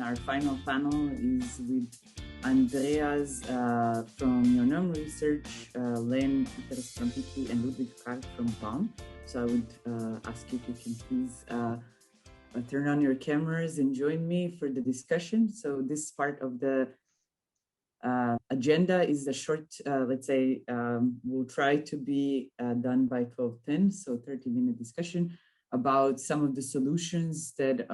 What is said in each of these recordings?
our final panel is with Andreas from Joanneum Research, Leen Peeters from PT, and Ludwig Karg from B.A.U.M. So I would ask you if you can please turn on your cameras and join me for the discussion. So this part of the agenda is a short, let's say, we'll try to be done by 12:10, so 30-minute discussion about some of the solutions that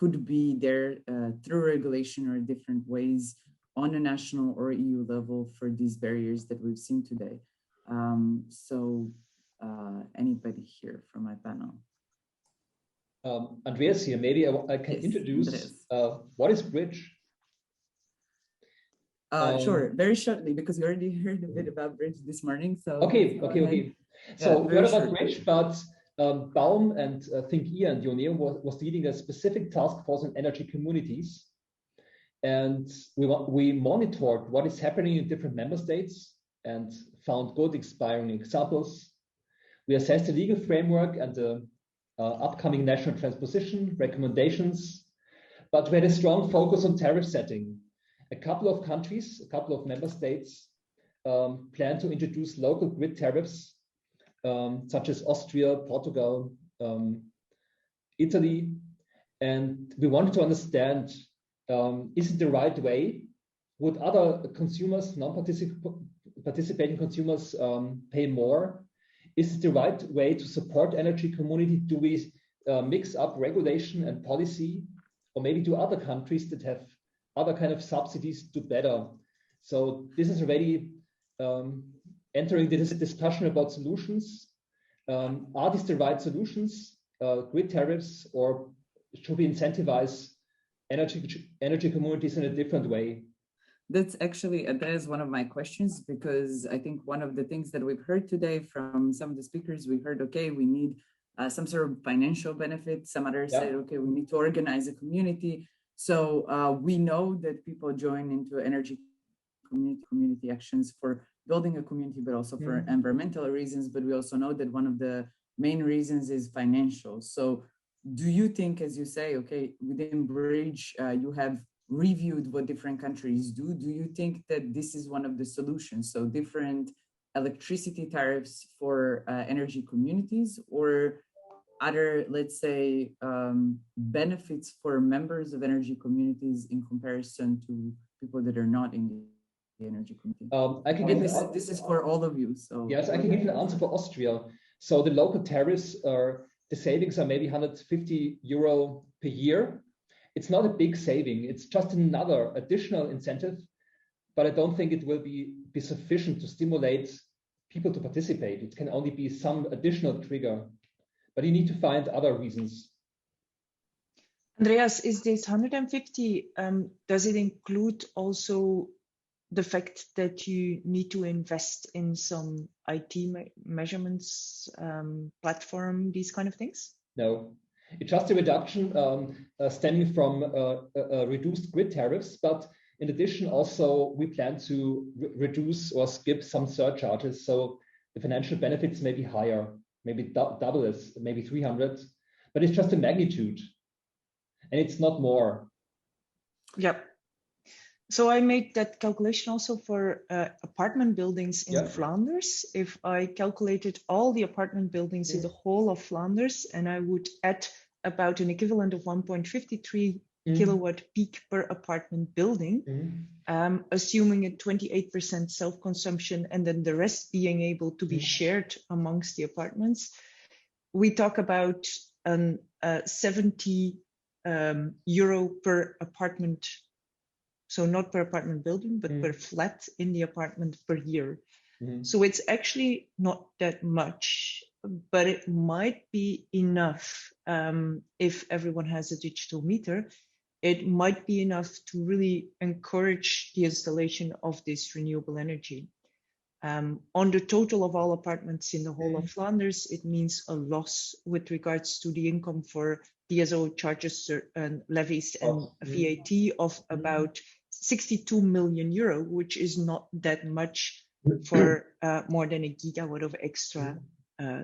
could be there through regulation or different ways on a national or EU level for these barriers that we've seen today. Anybody here from my panel? Andreas here, maybe I can introduce what is Bridge? Sure, very shortly, because we already heard a bit about Bridge this morning. So okay. So we heard about Bridge, but B.A.U.M and think E and Joanneum was leading a specific task force on energy communities, and we monitored what is happening in different member states and found good inspiring examples. We assessed the legal framework and the upcoming national transposition recommendations, but we had a strong focus on tariff setting. A couple of countries, a couple of member states plan to introduce local grid tariffs, such as Austria, Portugal, Italy. And we wanted to understand, is it the right way? Would other consumers, non-participating consumers, pay more? Is it the right way to support energy community? Do we mix up regulation and policy? Or maybe do other countries that have other kind of subsidies do better? So this is already entering this discussion about solutions. Are these the right solutions, grid tariffs, or should we incentivize energy communities in a different way? That's actually, that is one of my questions, because I think one of the things that we've heard today from some of the speakers, we heard, okay, we need some sort of financial benefit. Some others said, okay, we need to organize a community. So we know that people join into energy community actions for building a community, but also for environmental reasons. But we also know that one of the main reasons is financial. So do you think, as you say, okay, within Bridge, you have reviewed what different countries do. Do you think that this is one of the solutions? So different electricity tariffs for energy communities, or other, let's say, benefits for members of energy communities in comparison to people that are not in the energy community? I can give this is for all of you. So yes, I can give an answer for Austria. So the local tariffs are, the savings are maybe 150 euro per year. It's not a big saving. It's just another additional incentive, but I don't think it will be sufficient to stimulate people to participate. It can only be some additional trigger, but you need to find other reasons. Andreas, is this 150, does it include also the fact that you need to invest in some IT measurements platform, these kind of things? No. It's just a reduction stemming from reduced grid tariffs, but in addition, also we plan to reduce or skip some surcharges, so the financial benefits may be higher, maybe double as, maybe 300, but it's just a magnitude, and it's not more. Yep. So I made that calculation also for apartment buildings in Flanders. If I calculated all the apartment buildings in the whole of Flanders, and I would add about an equivalent of 1.53 kilowatt peak per apartment building, assuming a 28% self-consumption and then the rest being able to be shared amongst the apartments, we talk about 70 euro per apartment. So not per apartment building, but per flat in the apartment per year. So it's actually not that much, but it might be enough if everyone has a digital meter. It might be enough to really encourage the installation of this renewable energy. On the total of all apartments in the whole of Flanders, it means a loss with regards to the income for DSO charges and levies and VAT of about 62 million euro, which is not that much for more than a gigawatt of extra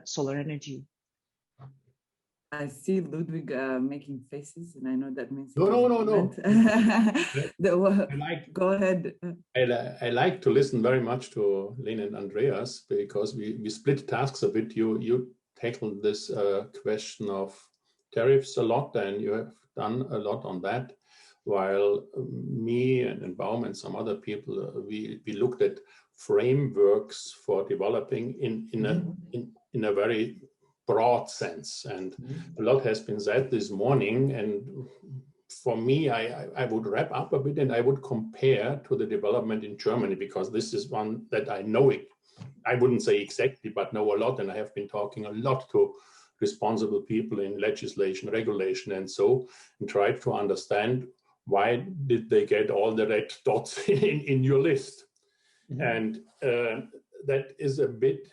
solar energy. I see Ludwig making faces, and I know that means no. Go ahead. I like to listen very much to Leen and Andreas because we split tasks a bit. You tackled this question of tariffs a lot, and you have done a lot on that. While me and B.A.U.M and some other people, we looked at frameworks for developing in a very broad sense, and a lot has been said this morning. And for me, I would wrap up a bit and I would compare to the development in Germany, because this is one that I know it. I wouldn't say exactly, but know a lot, and I have been talking a lot to responsible people in legislation, regulation, and tried to understand why did they get all the red dots in your list. And that is a bit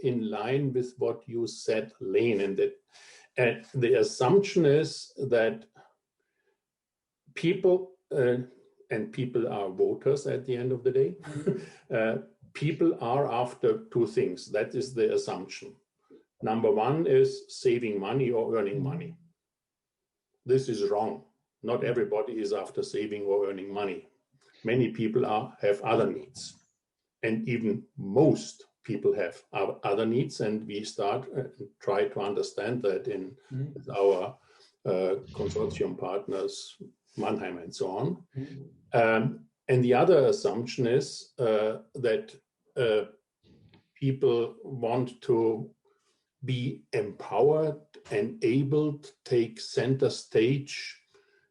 in line with what you said, Leen, and that the assumption is that people, and people are voters at the end of the day, people are after two things. That is the assumption. Number one is saving money or earning money. This is wrong. Not everybody is after saving or earning money. Many people have other needs. And even most people have other needs. And we try to understand that in our consortium partners, Mannheim and so on. And the other assumption is that people want to be empowered and able to take center stage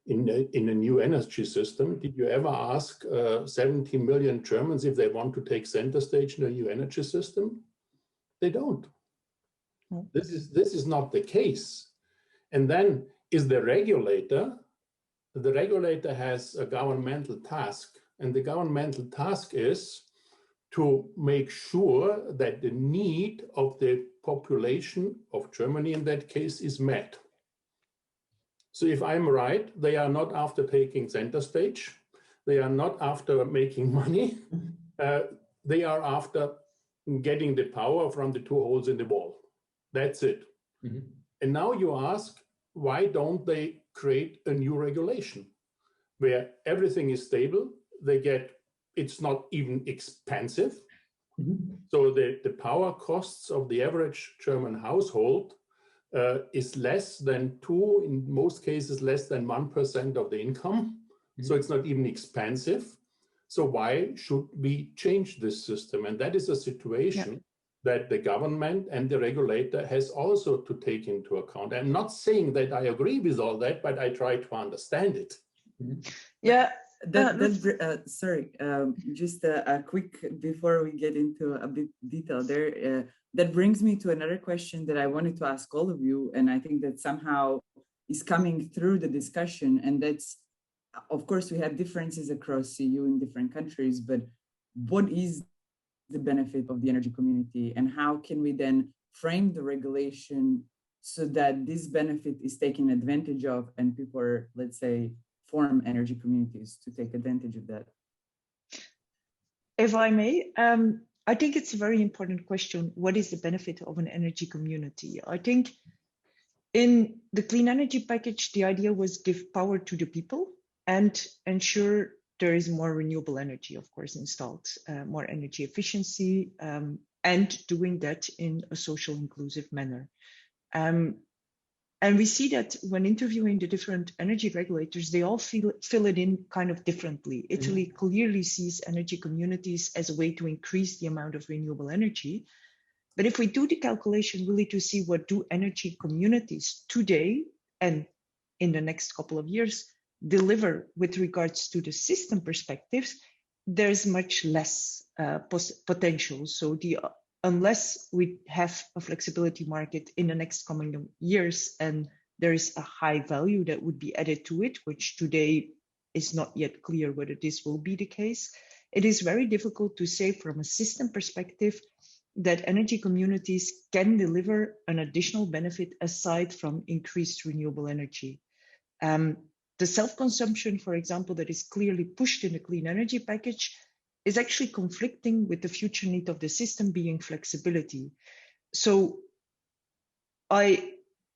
in a new energy system. Did you ever ask 70 million Germans if they want to take center stage in a new energy system? They don't. No. This is not the case. And then is the regulator has a governmental task, and the governmental task is to make sure that the need of the population of Germany in that case is met. So if I'm right, they are not after taking center stage. They are not after making money. They are after getting the power from the two holes in the wall. That's it. And now you ask, why don't they create a new regulation where everything is stable? It's not even expensive. So the power costs of the average German household is less than in most cases, less than 1% of the income. So it's not even expensive. So why should we change this system? And that is a situation that the government and the regulator has also to take into account. I'm not saying that I agree with all that, but I try to understand it. Yeah. Sorry, just a quick, before we get into a bit detail there, that brings me to another question that I wanted to ask all of you, and I think that somehow is coming through the discussion, and that's, of course, we have differences across EU in different countries, but what is the benefit of the energy community, and how can we then frame the regulation so that this benefit is taken advantage of and people are, let's say, form energy communities to take advantage of that? If I may, I think it's a very important question. What is the benefit of an energy community? I think in the clean energy package, the idea was give power to the people and ensure there is more renewable energy, of course, installed, more energy efficiency, and doing that in a social inclusive manner. And we see that when interviewing the different energy regulators, they all fill it in kind of differently. Italy clearly sees energy communities as a way to increase the amount of renewable energy. But if we do the calculation really to see what do energy communities today and in the next couple of years deliver with regards to the system perspectives, there's much less potential. So unless we have a flexibility market in the next coming years and there is a high value that would be added to it, which today is not yet clear whether this will be the case, it is very difficult to say from a system perspective that energy communities can deliver an additional benefit aside from increased renewable energy. The self-consumption, for example, that is clearly pushed in the clean energy package is actually conflicting with the future need of the system being flexibility. So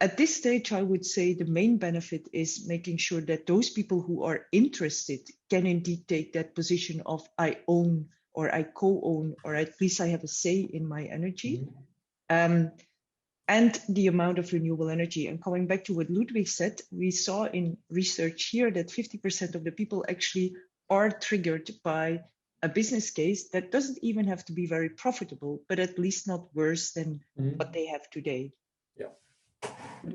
At this stage, I would say the main benefit is making sure that those people who are interested can indeed take that position of I own or I co-own, or at least I have a say in my energy. And the amount of renewable energy. And coming back to what Ludwig said, we saw in research here that 50% of the people actually are triggered by a business case that doesn't even have to be very profitable, but at least not worse than what they have today. Yeah.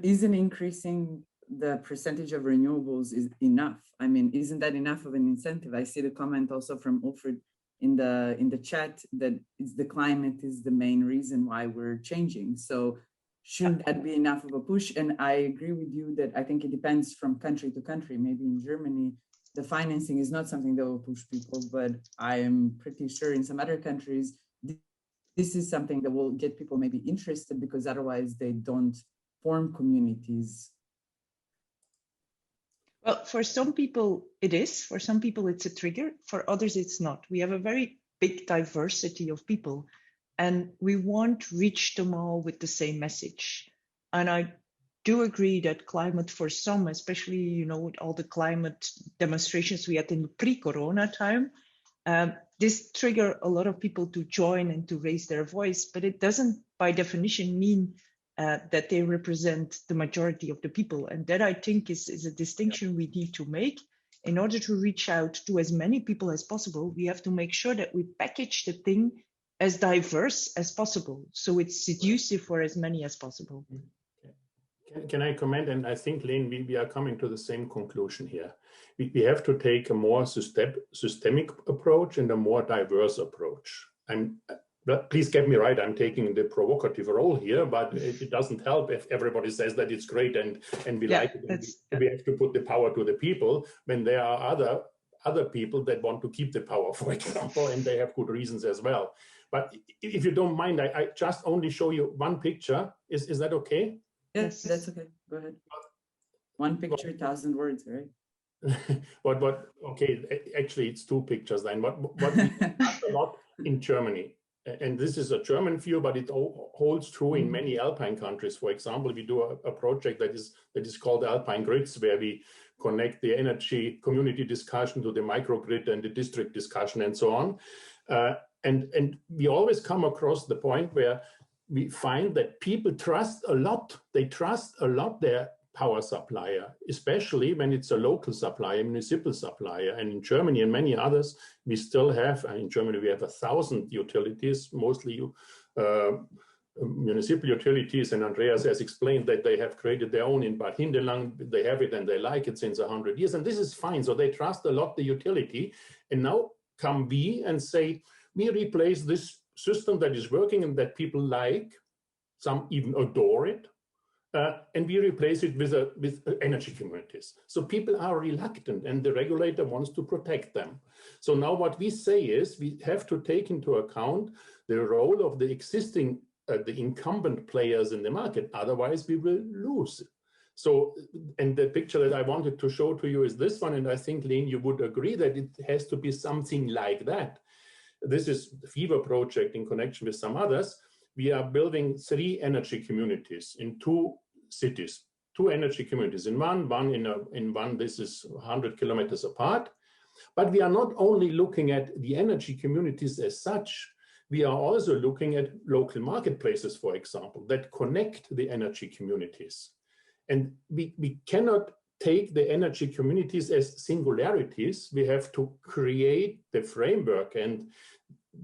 Isn't increasing the percentage of renewables is enough? I mean, isn't that enough of an incentive? I see the comment also from Alfred in the chat that it's the climate is the main reason why we're changing. So should that be enough of a push? And I agree with you that I think it depends from country to country. Maybe in Germany, the financing is not something that will push people, but I am pretty sure in some other countries, this is something that will get people maybe interested, because otherwise they don't form communities. Well, for some people it is, for some people it's a trigger, for others it's not. We have a very big diversity of people, and we won't reach them all with the same message. And I do agree that climate for some, especially, you know, with all the climate demonstrations we had in the pre-corona time, this trigger a lot of people to join and to raise their voice, but it doesn't by definition mean that they represent the majority of the people. And that, I think, is a distinction we need to make. In order to reach out to as many people as possible, we have to make sure that we package the thing as diverse as possible, so it's seductive for as many as possible. Can I comment? And I think, Leen, we are coming to the same conclusion here. We have to take a more systemic approach and a more diverse approach. Please get me right, I'm taking the provocative role here, but it doesn't help if everybody says that it's great and we like it. And we have to put the power to the people when there are other people that want to keep the power, for example, and they have good reasons as well. But if you don't mind, I just only show you one picture. Is that okay? Yes, that's okay. Go ahead. One picture, 1,000 words, right? Okay, actually it's two pictures then. What we do a lot in Germany, and this is a German view, but it holds true in many Alpine countries. For example, we do a project that is called Alpine Grids, where we connect the energy community discussion to the microgrid and the district discussion and so on. And we always come across the point where we find that people trust a lot. They trust a lot their power supplier, especially when it's a local supplier, municipal supplier. And in Germany and many others, we still have, in Germany, we have 1,000 utilities, mostly municipal utilities. And Andreas has explained that they have created their own in Bad Hindelang. They have it and they like it since 100 years. And this is fine. So they trust a lot the utility. And now come we and say, we replace this system that is working and that people like, some even adore it, and we replace it with energy communities. So people are reluctant and the regulator wants to protect them. So now what we say is we have to take into account the role of the existing, the incumbent players in the market, otherwise we will lose. So, and the picture that I wanted to show to you is this one, and I think, Leen, you would agree that it has to be something like that. This is the Fever project in connection with some others. We are building 3 energy communities in 2 cities, 2 energy communities. In one, this is 100 kilometers apart. But we are not only looking at the energy communities as such, we are also looking at local marketplaces, for example, that connect the energy communities. And we cannot take the energy communities as singularities. We have to create the framework, and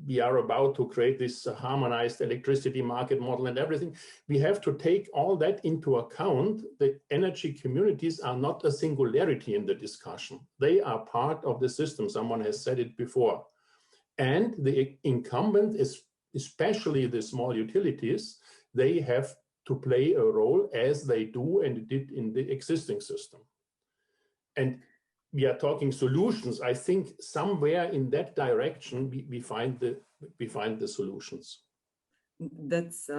we are about to create this harmonized electricity market model and everything. We have to take all that into account. The energy communities are not a singularity in the discussion. They are part of the system. Someone has said it before. And the incumbent is, especially the small utilities, they have to play a role as they do and did in the existing system. And we are talking solutions. I think somewhere in that direction we find the solutions. That's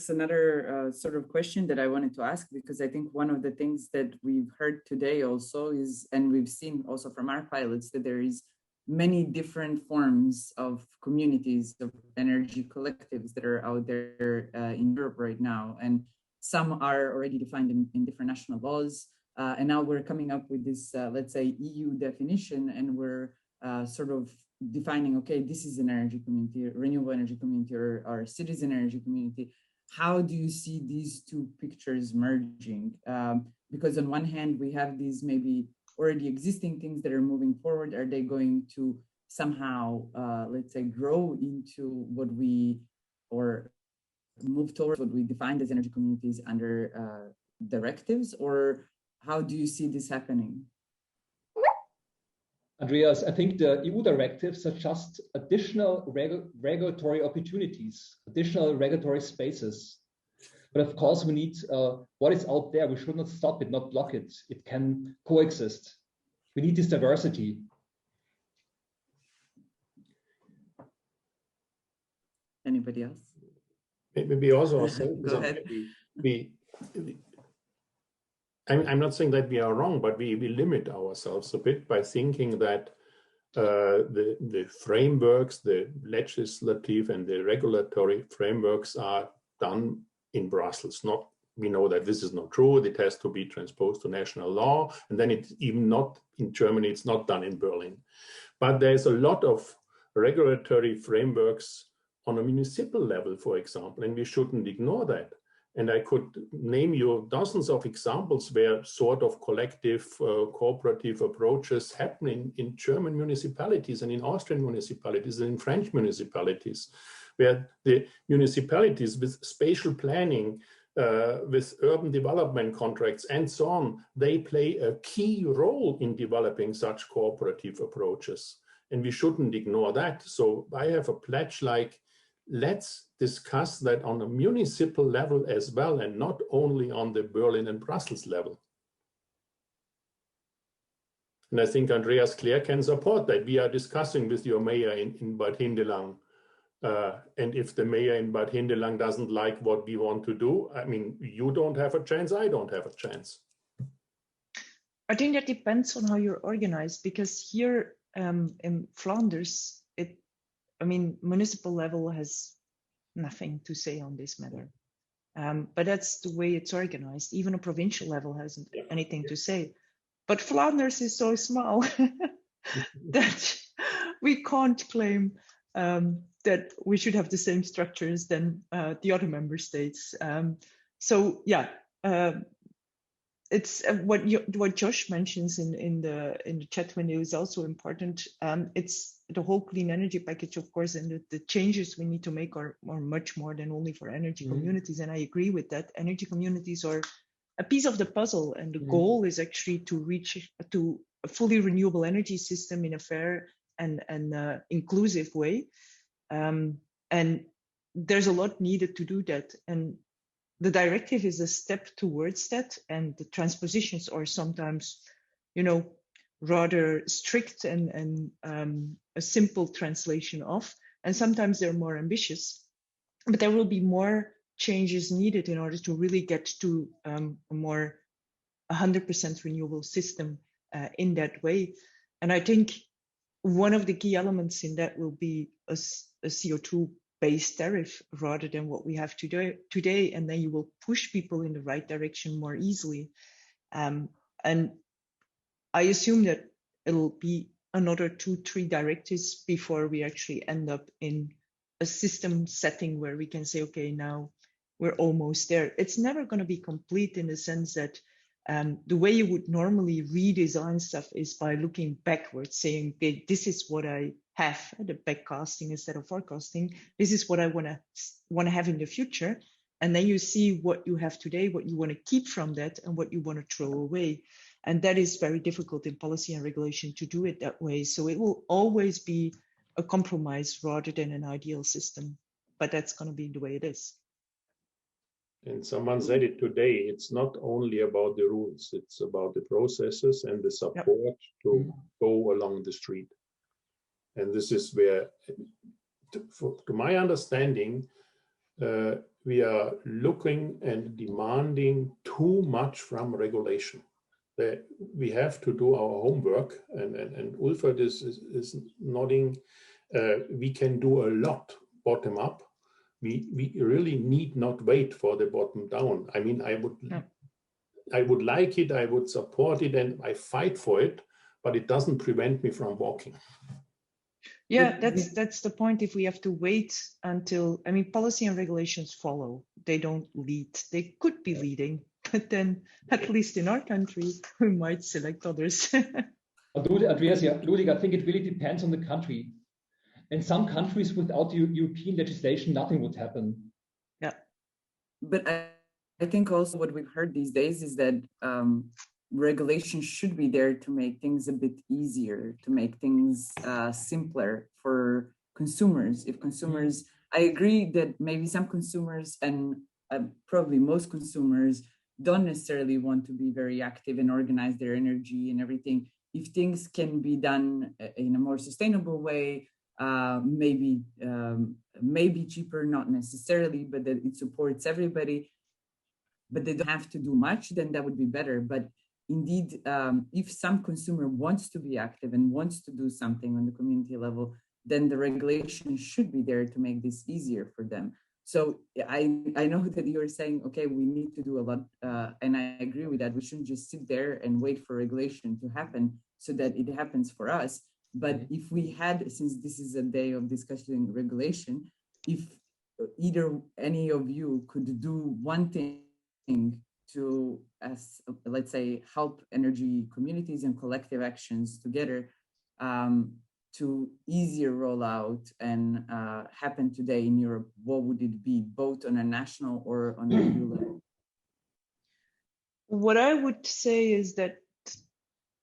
another sort of question that I wanted to ask, because I think one of the things that we've heard today also is, and we've seen also from our pilots, that there is many different forms of communities, of energy collectives that are out there in Europe right now. And some are already defined in different national laws. And now we're coming up with this, let's say, EU definition, and we're sort of defining, okay, this is an energy community, renewable energy community, or citizen energy community. How do you see these two pictures merging? Because on one hand, we have these maybe already existing things that are moving forward. Are they going to somehow, let's say, grow into what we, or move towards what we defined as energy communities under directives, or how do you see this happening? Andreas, I think the EU directives are just additional regulatory opportunities, additional regulatory spaces. But of course, we need what is out there. We should not stop it, not block it. It can coexist. We need this diversity. Anybody else? Maybe also saying Go ahead. I'm not saying that we are wrong, but we limit ourselves a bit by thinking that the frameworks, the legislative and the regulatory frameworks are done in Brussels. We know that this is not true. It has to be transposed to national law, and then it's even not in Germany. It's not done in Berlin. But there's a lot of regulatory frameworks on a municipal level, for example, and we shouldn't ignore that. And I could name you dozens of examples where sort of collective cooperative approaches happen in German municipalities and in Austrian municipalities and in French municipalities, where the municipalities with spatial planning, with urban development contracts and so on, they play a key role in developing such cooperative approaches. And we shouldn't ignore that. So I have a pledge like, let's discuss that on a municipal level as well, and not only on the Berlin and Brussels level. And I think Andreas Clare can support that. We are discussing with your mayor in Bad Hindelang. And if the mayor in Bad Hindelang doesn't like what we want to do, I mean, you don't have a chance, I don't have a chance. I think that depends on how you're organized, because here in Flanders, municipal level has nothing to say on this matter. But that's the way it's organized. Even a provincial level hasn't anything to say. But Flanders is so small that we can't claim that we should have the same structures than the other member states. It's what Josh mentions in the chat window is also important. It's the whole clean energy package, of course, and the changes we need to make are much more than only for energy communities. And I agree with that. Energy communities are a piece of the puzzle, and the goal is actually to reach to a fully renewable energy system in a fair and inclusive way. And there's a lot needed to do that. And the directive is a step towards that, and the transpositions are sometimes, rather strict and a simple translation of, and sometimes they're more ambitious. But there will be more changes needed in order to really get to a more 100% renewable system in that way. And I think one of the key elements in that will be a CO2 based tariff rather than what we have today, and then you will push people in the right direction more easily. And I assume that it'll be another 2-3 directives before we actually end up in a system setting where we can say, okay, now we're almost there. It's never going to be complete in the sense that the way you would normally redesign stuff is by looking backwards, saying, okay, this is what I have, the backcasting instead of forecasting. This is what I want to have in the future. And then you see what you have today, what you want to keep from that, and what you want to throw away. And that is very difficult in policy and regulation to do it that way. So it will always be a compromise rather than an ideal system. But that's going to be the way it is. And someone said it today, it's not only about the rules, it's about the processes and the support to go along the street. And this is where, to my understanding, we are looking and demanding too much from regulation. We have to do our homework, and Ulfert is nodding. We can do a lot bottom up, we really need not wait for the bottom down. I mean, I would like it, I would support it, and I fight for it, but it doesn't prevent me from walking. Yeah, that's the point. If we have to wait until, I mean, policy and regulations follow, they don't lead. They could be leading, but then at least in our country, we might select others. Andreas, yeah, Ludwig, I think it really depends on the country. In some countries without European legislation, nothing would happen. Yeah. But I think also what we've heard these days is that regulation should be there to make things a bit easier, to make things simpler for consumers. If consumers, I agree that maybe some consumers and probably most consumers don't necessarily want to be very active and organize their energy and everything. If things can be done in a more sustainable way, maybe cheaper, not necessarily, but that it supports everybody, but they don't have to do much, then that would be better. But indeed, if some consumer wants to be active and wants to do something on the community level, then the regulation should be there to make this easier for them. So I know that you're saying, okay, we need to do a lot, and I agree with that. We shouldn't just sit there and wait for regulation to happen so that it happens for us. But if we had, since this is a day of discussing regulation, if either any of you could do one thing to, as let's say, help energy communities and collective actions together to easier rollout and happen today in Europe, what would it be, both on a national or on a EU level? What I would say is that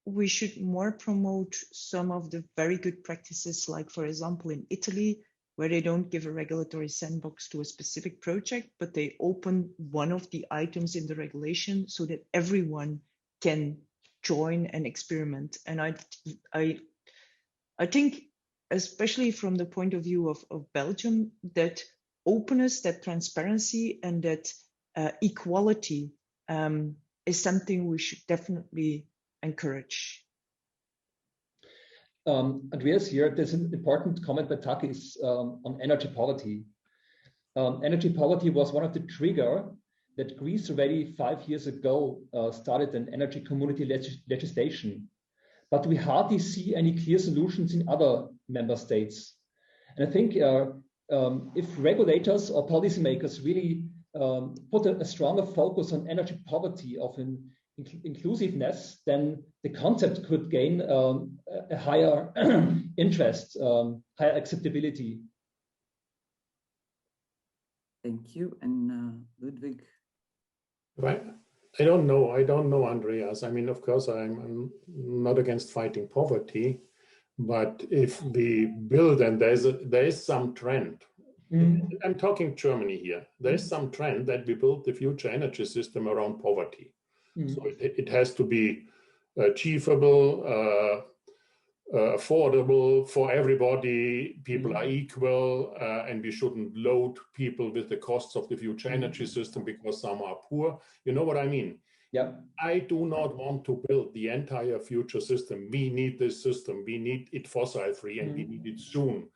we should more promote some of the very good practices, like, for example, in Italy, where they don't give a regulatory sandbox to a specific project, but they open one of the items in the regulation so that everyone can join and experiment. And I think, especially from the point of view of Belgium, that openness, that transparency, and that equality is something we should definitely encourage. Andreas, here, there's an important comment by Takis on energy poverty. Energy poverty was one of the triggers that Greece already 5 years ago started an energy community legislation. But we hardly see any clear solutions in other member states. And I think if regulators or policymakers really put a stronger focus on energy poverty of an inclusiveness, then the concept could gain a higher interest, higher acceptability. Thank you. And Ludwig? Right. I don't know, Andreas. I mean, of course, I'm not against fighting poverty, but if we build, and there is some trend, I'm talking Germany here, there is some trend that we build the future energy system around poverty. So it has to be achievable, affordable for everybody, people are equal, and we shouldn't load people with the costs of the future energy system because some are poor. You know what I mean? Yeah. I do not want to build the entire future system. We need this system. We need it fossil-free, and we need it soon.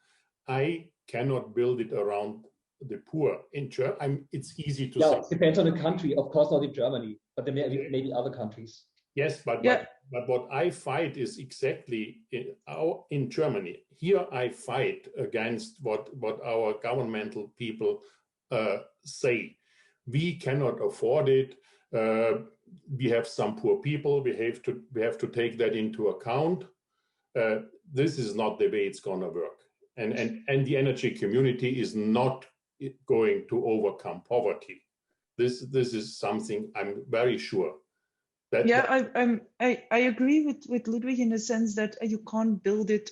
I cannot build it around the poor. It's easy to say. It depends on the country, of course, not in Germany, but there may be other countries. Yes, but what I fight is exactly in Germany. Here I fight against what our governmental people say. We cannot afford it. We have some poor people. We have to take that into account. This is not the way it's gonna work. And the energy community is not going to overcome poverty. This is something I'm very sure. I agree with Ludwig in the sense that you can't build it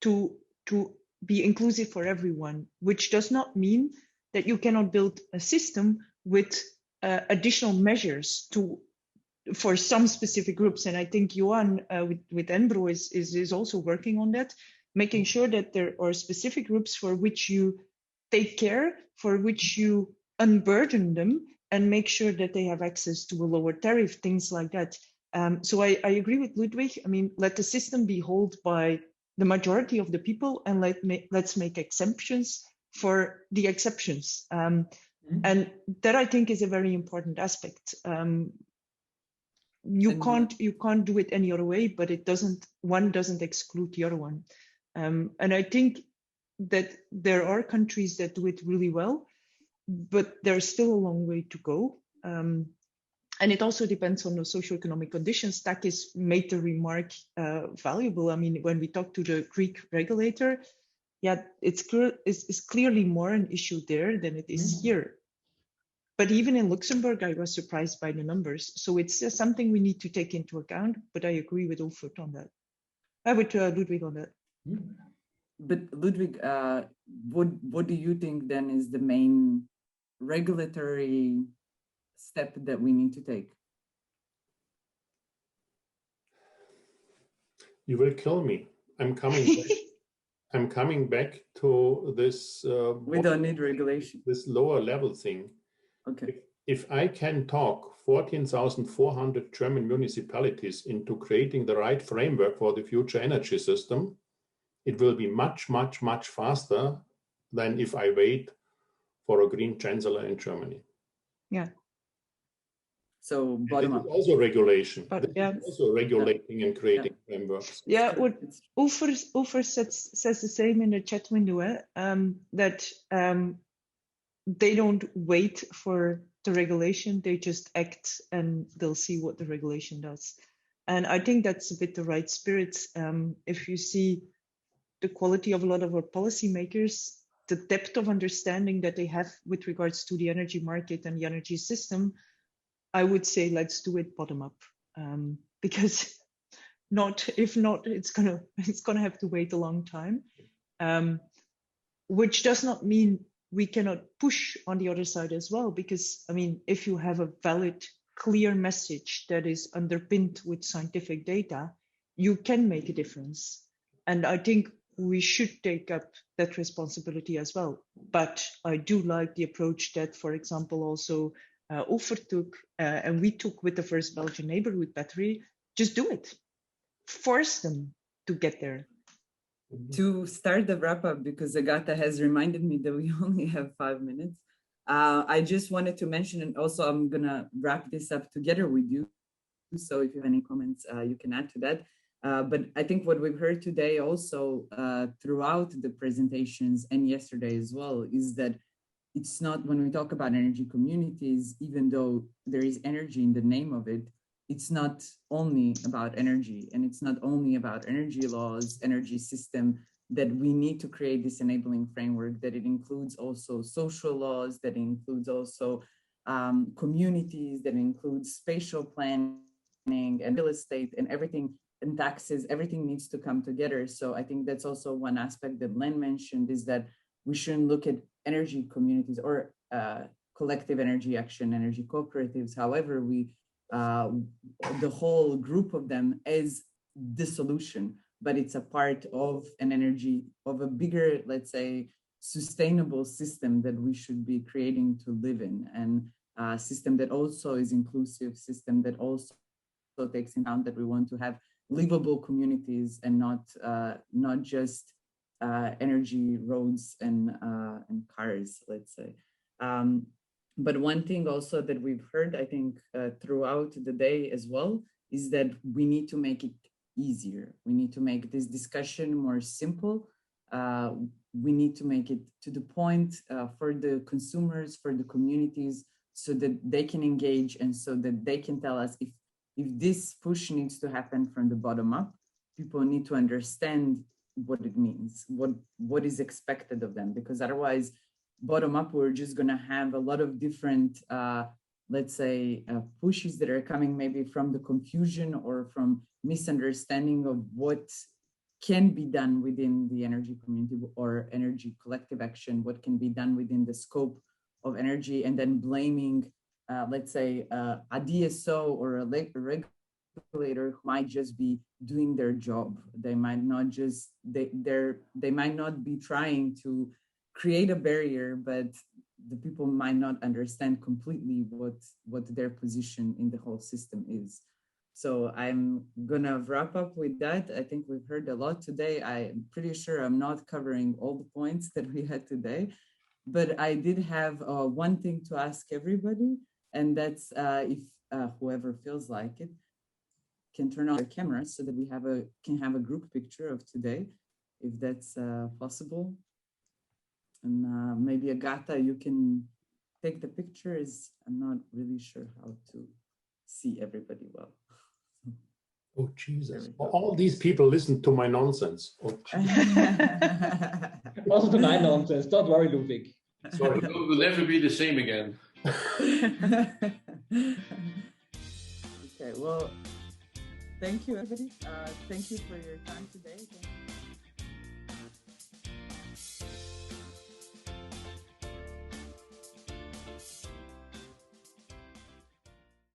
to be inclusive for everyone, which does not mean that you cannot build a system with additional measures for some specific groups. And I think Johan with Enbro is also working on that, making sure that there are specific groups for which you take care, for which you unburden them, and make sure that they have access to a lower tariff, things like that. So I agree with Ludwig. I mean, let the system be held by the majority of the people, and let's make exemptions for the exceptions. And that I think is a very important aspect. You can't do it any other way, but one doesn't exclude the other one. And I think that there are countries that do it really well, but there's still a long way to go. And it also depends on the socioeconomic conditions. Takis made the remark valuable. I mean, when we talk to the Greek regulator, yeah, it's clearly more an issue there than it is here. But even in Luxembourg, I was surprised by the numbers. So it's something we need to take into account. But I agree with Ulfert on that. With Ludwig on that. But Ludwig, what do you think then is the main regulatory step that we need to take? You will kill me. I'm coming back. I'm coming back to this. We don't need regulation. This lower level thing. Okay. If I can talk 14,400 German municipalities into creating the right framework for the future energy system, it will be much, much, much faster than if I wait for a green chancellor in Germany. Yeah. So bottom up. Also regulation. But, yeah. Also regulating and creating frameworks. Yeah, what Ulfert says the same in the chat window, that they don't wait for the regulation, they just act and they'll see what the regulation does. And I think that's a bit the right spirit. If you see the quality of a lot of our policymakers, the depth of understanding that they have with regards to the energy market and the energy system, I would say let's do it bottom up, because if not, it's gonna have to wait a long time, which does not mean we cannot push on the other side as well. Because I mean, if you have a valid, clear message that is underpinned with scientific data, you can make a difference. And I think we should take up that responsibility as well. But I do like the approach that, for example, also Ulfert took, and we took with the first Belgian neighborhood battery. Just do it. Force them to get there. To start the wrap up, because Agata has reminded me that we only have 5 minutes, I just wanted to mention, and also I'm gonna wrap this up together with you. So if you have any comments, you can add to that. But I think what we've heard today also throughout the presentations and yesterday as well is that it's not, when we talk about energy communities, even though there is energy in the name of it, it's not only about energy, and it's not only about energy laws, energy system, that we need to create this enabling framework, that it includes also social laws, that includes also communities, that includes spatial planning and real estate and everything, and taxes, everything needs to come together. So I think that's also one aspect that Len mentioned, is that we shouldn't look at energy communities or collective energy action, energy cooperatives, however the whole group of them as the solution, but it's a part of an energy, of a bigger, let's say, sustainable system that we should be creating to live in, and a system that also is inclusive, system that also takes into account that we want to have livable communities and not just energy roads and cars, let's say. But one thing also that we've heard, I think, throughout the day as well, is that we need to make it easier. We need to make this discussion more simple. We need to make it to the point for the consumers, for the communities, so that they can engage and so that they can tell us if this push needs to happen from the bottom up. People need to understand what it means, what is expected of them, because otherwise, bottom up, we're just going to have a lot of different, let's say, pushes that are coming maybe from the confusion or from misunderstanding of what can be done within the energy community or energy collective action, what can be done within the scope of energy, and then blaming, let's say, a DSO or a regulator who might just be doing their job. They might not just, they might not be trying to create a barrier, but the people might not understand completely what their position in the whole system is. So I'm gonna wrap up with that. I think we've heard a lot today. I'm pretty sure I'm not covering all the points that we had today, but I did have one thing to ask everybody, and that's if whoever feels like it can turn on their cameras so that we can have a group picture of today, if that's possible. And maybe Agata, you can take the pictures. I'm not really sure how to see everybody well. Oh, Jesus. All these people listen to my nonsense. Oh, Also to my nonsense. Don't worry, Ludwig. Sorry. It will never be the same again. Okay, well, thank you, everybody. Thank you for your time today.